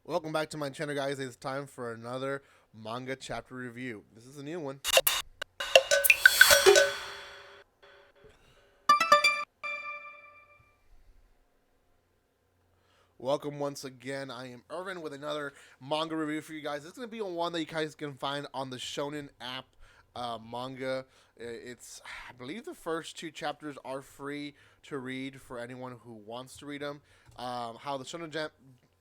Welcome back to my channel, guys. It's time for another manga chapter review. This is a new one. Welcome once again. I am Irvin with another manga review for you guys. It's going to be on one that you guys can find on the Shonen app manga. It's, I believe the first two chapters are free to read for anyone who wants to read them. How the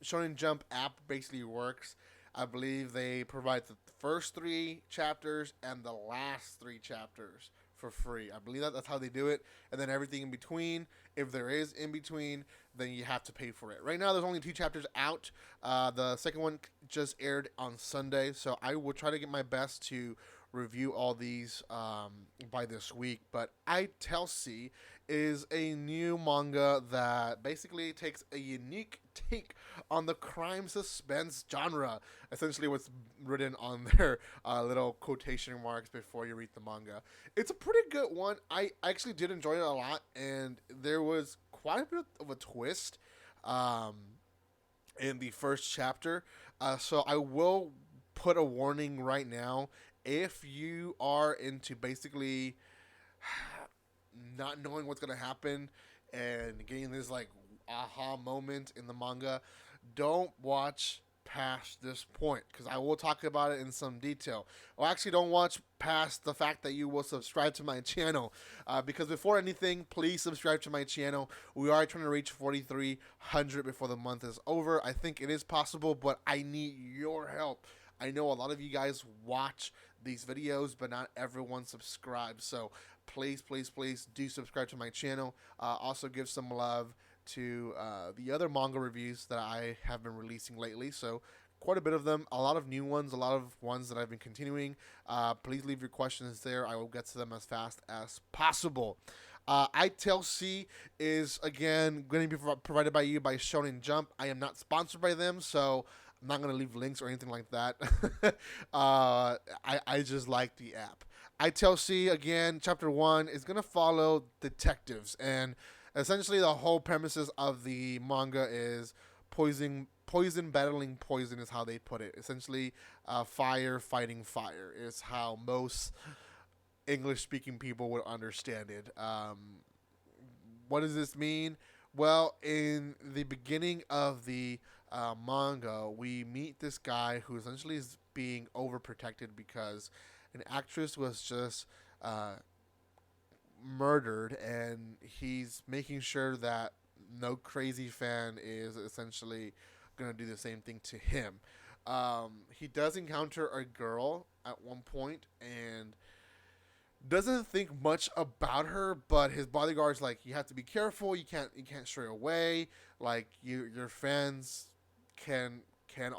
Shonen Jump app basically works. I believe they provide the first three chapters and the last three chapters for free. I believe that's how they do it. And then everything in between, if there is in between, then you have to pay for it. Right now, there's only two chapters out. The second one just aired on Sunday, so I will try to get my best to review all these by this week. But I Tell C is a new manga that basically takes a unique take on the crime suspense genre. Essentially, what's written on their little quotation marks before you read the manga. It's a pretty good one. I actually did enjoy it a lot, and there was quite a bit of a twist um, in the first chapter. So I will put a warning right now. If you are into basically not knowing what's gonna happen and getting this like aha moment in the manga, don't watch past this point because I will talk about it in some detail. Well, actually, don't watch past the fact that you will subscribe to my channel because before anything, please subscribe to my channel. We are trying to reach 4,300 before the month is over. I think it is possible, but I need your help. I know a lot of you guys watch these videos, but not everyone subscribes. So please, please, please do subscribe to my channel. Also give some love to the other manga reviews that I have been releasing lately. So quite a bit of them, a lot of new ones, a lot of ones that I've been continuing. Please leave your questions there. I will get to them as fast as possible. I Tell C is again going to be provided by you by Shonen Jump. I am not sponsored by them, so I'm not going to leave links or anything like that. I just like the app. I Tell C, again, chapter 1 is going to follow detectives. And essentially, the whole premises of the manga is poison battling poison, is how they put it. Essentially, fire fighting fire is how most English speaking people would understand it. What does this mean? Well, in the beginning of the manga, we meet this guy who essentially is being overprotected because an actress was just murdered, and he's making sure that no crazy fan is essentially going to do the same thing to him. He does encounter a girl at one point and doesn't think much about her, but his bodyguard's like, you have to be careful. You can't stray away. Like your fans can can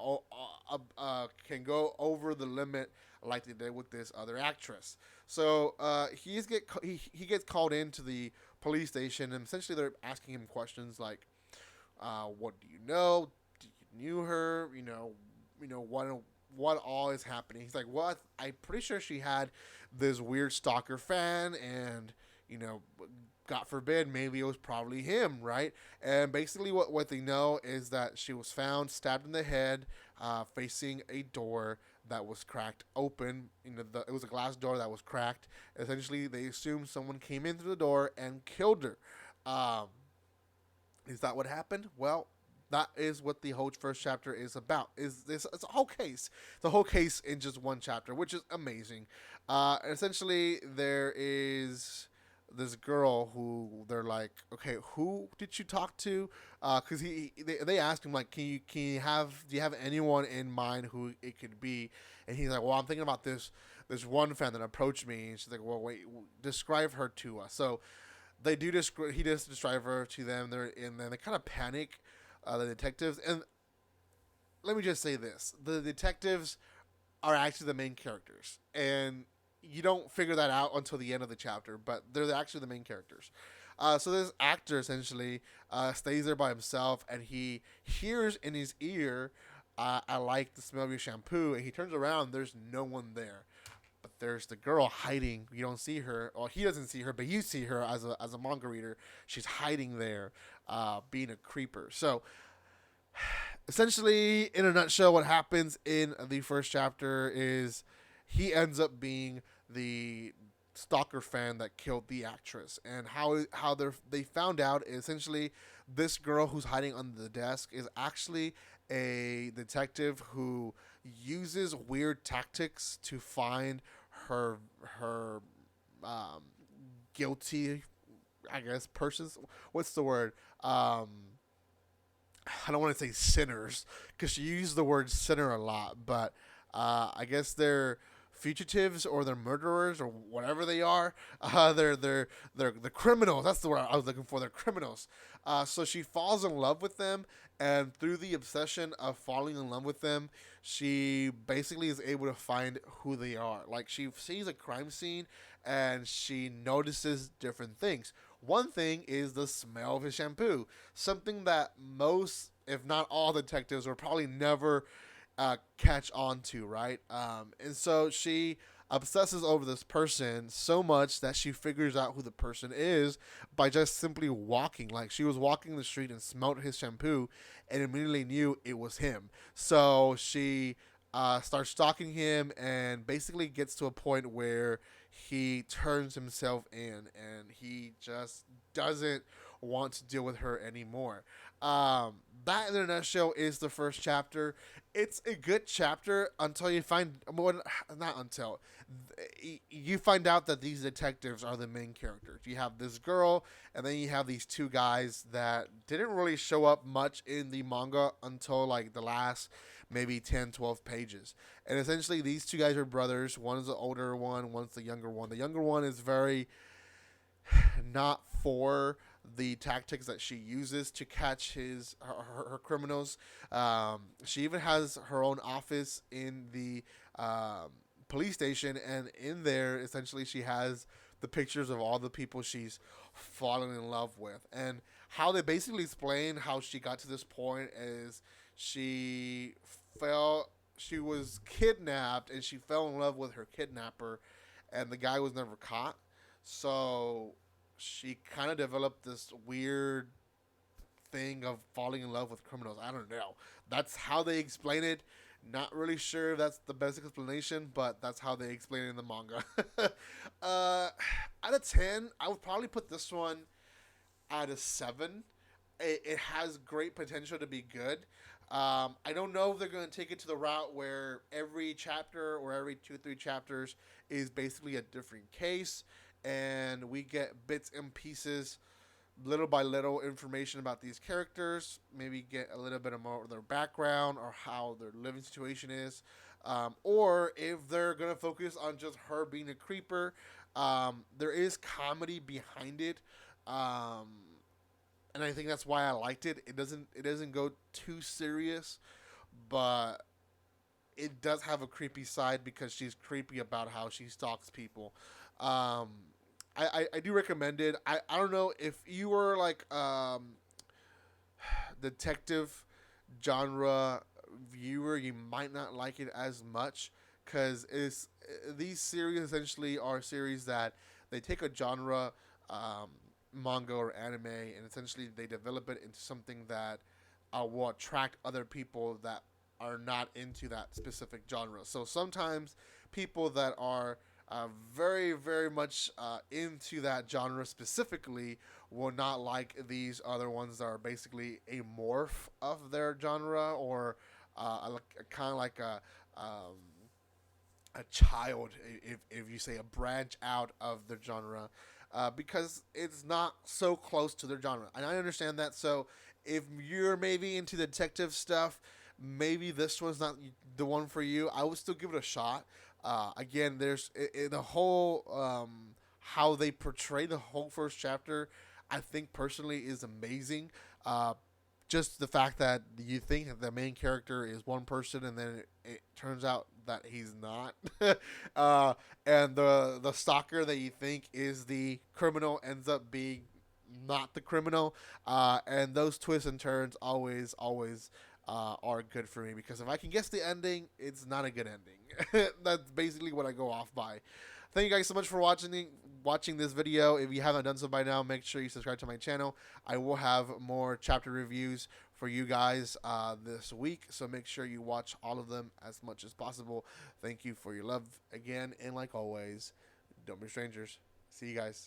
go over the limit like they did with this other actress. So he gets called into the police station, and essentially they're asking him questions like, "What do you know? Do you knew her? What all is happening?" He's like, "What? I'm pretty sure she had this weird stalker fan, and you know." God forbid, maybe it was probably him, right? And basically, what they know is that she was found stabbed in the head, facing a door that was cracked open. It was a glass door that was cracked. Essentially, they assumed someone came in through the door and killed her. Um, is that what happened? Well, that is what the whole first chapter is about. Is this? It's a whole case. The whole case in just one chapter, which is amazing. Essentially, there is this girl who they're like, okay, who did you talk to? Because they asked him like, do you have anyone in mind who it could be? And he's like, well, I'm thinking about this one fan that approached me. And she's like, well, wait, describe her to us. So he does describe her to them. And then they kind of panic, the detectives. And let me just say this: the detectives are actually the main characters, and you don't figure that out until the end of the chapter, but they're actually the main characters. So this actor essentially stays there by himself, and he hears in his ear, "I like the smell of your shampoo," and he turns around. There's no one there, but there's the girl hiding. You don't see her, or he doesn't see her, but you see her as a manga reader. She's hiding there, being a creeper. So Essentially, in a nutshell, what happens in the first chapter is he ends up being the stalker fan that killed the actress, and how they found out essentially this girl who's hiding under the desk is actually a detective who uses weird tactics to find her um, guilty, I guess, persons. What's the word? I don't want to say sinners because she used the word sinner a lot, but I guess they're fugitives or they're murderers or whatever they are. They're the criminals. That's the word I was looking for. They're criminals. So she falls in love with them, and through the obsession of falling in love with them, she basically is able to find who they are. Like she sees a crime scene and she notices different things. One thing is the smell of his shampoo, something that most, if not all, detectives will probably never catch on to, right? And so she obsesses over this person so much that she figures out who the person is by just simply walking. Like she was walking the street and smelled his shampoo and immediately knew it was him. So she starts stalking him and basically gets to a point where he turns himself in and he just doesn't want to deal with her anymore. That in a nutshell is the first chapter. It's a good chapter until you find, well, not until you find out that these detectives are the main characters. You have this girl, and then you have these two guys that didn't really show up much in the manga until like the last maybe 10, 12 pages. And essentially, these two guys are brothers. One is the older one, one's the younger one. The younger one is very not for the tactics that she uses to catch her criminals. She even has her own office in the police station, and in there, essentially, she has the pictures of all the people she's fallen in love with, and how they basically explain how she got to this point is she fell. She was kidnapped, and she fell in love with her kidnapper, and the guy was never caught. So she kind of developed this weird thing of falling in love with criminals. I don't know. That's how they explain it. Not really sure if that's the best explanation, but that's how they explain it in the manga. Out of 10, I would probably put this one at a 7. It has great potential to be good. I don't know if they're going to take it to the route where every chapter or every 2, 3 chapters is basically a different case, and we get bits and pieces, little by little, information about these characters. Maybe get a little bit of more of their background or how their living situation is, or if they're gonna focus on just her being a creeper. There is comedy behind it. Um, and I think that's why I liked it. It doesn't go too serious, but it does have a creepy side because she's creepy about how she stalks people. Um, I do recommend it. I don't know if you were like detective genre viewer, you might not like it as much because it's these series essentially are series that they take a genre, um, manga or anime, and essentially they develop it into something that will attract other people that are not into that specific genre. So sometimes people that are very, very much into that genre specifically will not like these other ones that are basically a morph of their genre, or kind of like a child, if you say a branch out of the genre, because it's not so close to their genre. And I understand that. So if you're maybe into detective stuff, maybe this one's not the one for you. I would still give it a shot. Again, there's the whole how they portray the whole first chapter. I think personally is amazing. Just the fact that you think that the main character is one person, and then it turns out that he's not, and the stalker that you think is the criminal ends up being not the criminal, and those twists and turns always are good for me, because if I can guess the ending, it's not a good ending. That's basically what I go off by. Thank you guys so much for watching this video. If you haven't done so by now, make sure you subscribe to my channel. I will have more chapter reviews for you guys this week. So make sure you watch all of them as much as possible. Thank you for your love again. And like always, don't be strangers. See you guys.